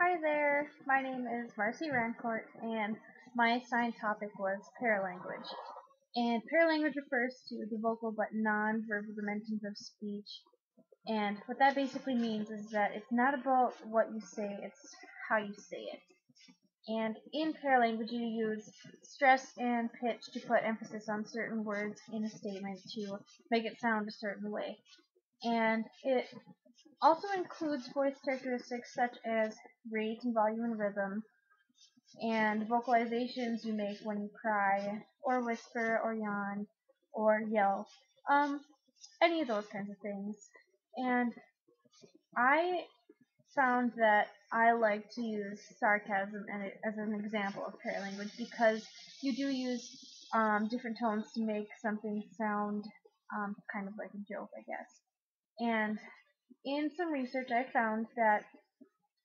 Hi there, my name is Marcy Rancourt, and my assigned topic was paralanguage. And paralanguage refers to the vocal but non-verbal dimensions of speech. And what that basically means is that it's not about what you say, it's how you say it. And in paralanguage, you use stress and pitch to put emphasis on certain words in a statement to make it sound a certain way. And it also includes voice characteristics such as rate and volume and rhythm, and vocalizations you make when you cry, or whisper, or yawn, or yell. Any of those kinds of things. And I found that I like to use sarcasm as an example of paralanguage because you do use different tones to make something sound kind of like a joke, I guess. And in some research, I found that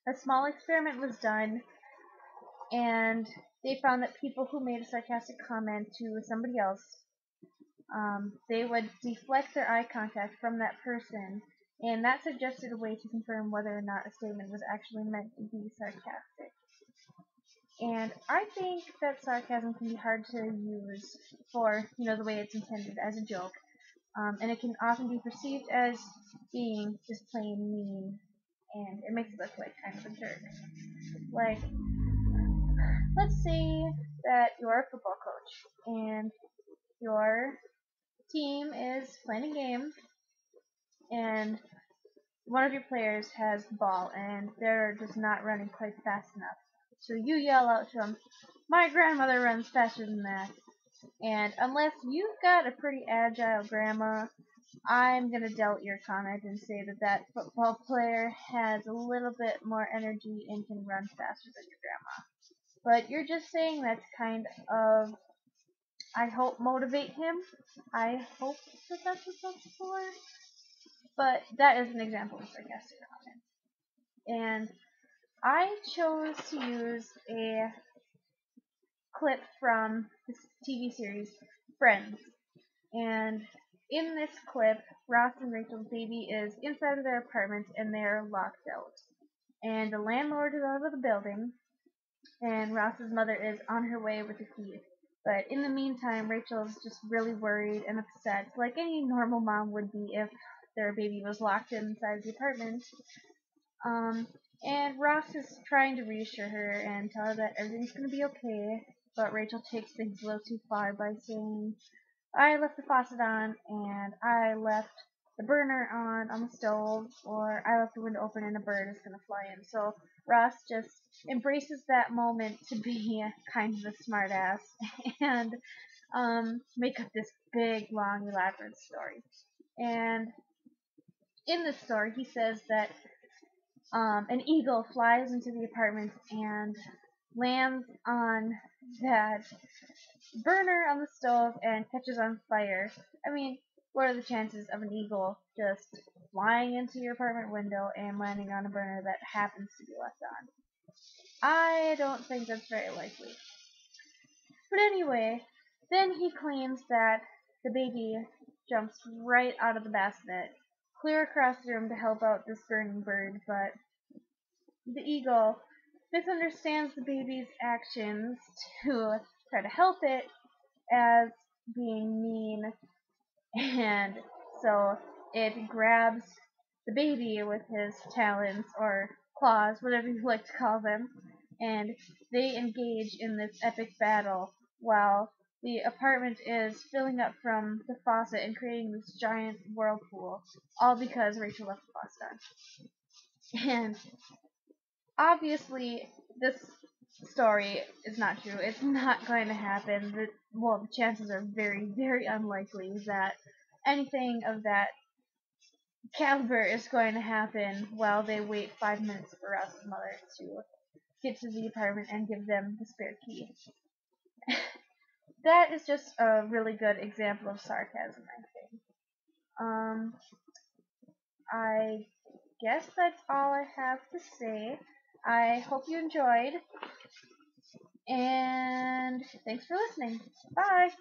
a small experiment was done, and they found that people who made a sarcastic comment to somebody else, they would deflect their eye contact from that person, and that suggested a way to confirm whether or not a statement was actually meant to be sarcastic. And I think that sarcasm can be hard to use for, the way it's intended as a joke, and it can often be perceived as being just plain mean, and it makes it look like kind of a jerk. Like, let's say that you're a football coach, and your team is playing a game, and one of your players has the ball, and they're just not running quite fast enough. So you yell out to them, "My grandmother runs faster than that." And unless you've got a pretty agile grandma, I'm going to doubt your comment and say that that football player has a little bit more energy and can run faster than your grandma. But you're just saying that's kind of, I hope, motivate him. I hope that that's what that's for. But that is an example of sarcastic comment. And I chose to use a clip from this TV series, Friends. And in this clip, Ross and Rachel's baby is inside of their apartment and they're locked out. And the landlord is out of the building, and Ross's mother is on her way with the key. But in the meantime, Rachel's just really worried and upset, like any normal mom would be if their baby was locked inside the apartment. And Ross is trying to reassure her and tell her that everything's going to be okay, but Rachel takes things a little too far by saying, "I left the faucet on, and I left the burner on the stove, or I left the window open and a bird is going to fly in." So Ross just embraces that moment to be kind of a smartass and make up this big, long, elaborate story. And in this story, he says that an eagle flies into the apartment and lands on that burner on the stove and catches on fire. I mean, what are the chances of an eagle just flying into your apartment window and landing on a burner that happens to be left on? I don't think that's very likely. But anyway, then he claims that the baby jumps right out of the bassinet, clear across the room to help out this burning bird, but the eagle misunderstands the baby's actions to try to help it as being mean, and so it grabs the baby with his talons or claws, whatever you like to call them, and they engage in this epic battle while the apartment is filling up from the faucet and creating this giant whirlpool, all because Rachel left the faucet on. And obviously, this story is not true. It's not going to happen. The chances are very, very unlikely that anything of that caliber is going to happen while they wait 5 minutes for Ross's mother to get to the apartment and give them the spare key. That is just a really good example of sarcasm, I think. I guess that's all I have to say. I hope you enjoyed, and thanks for listening. Bye!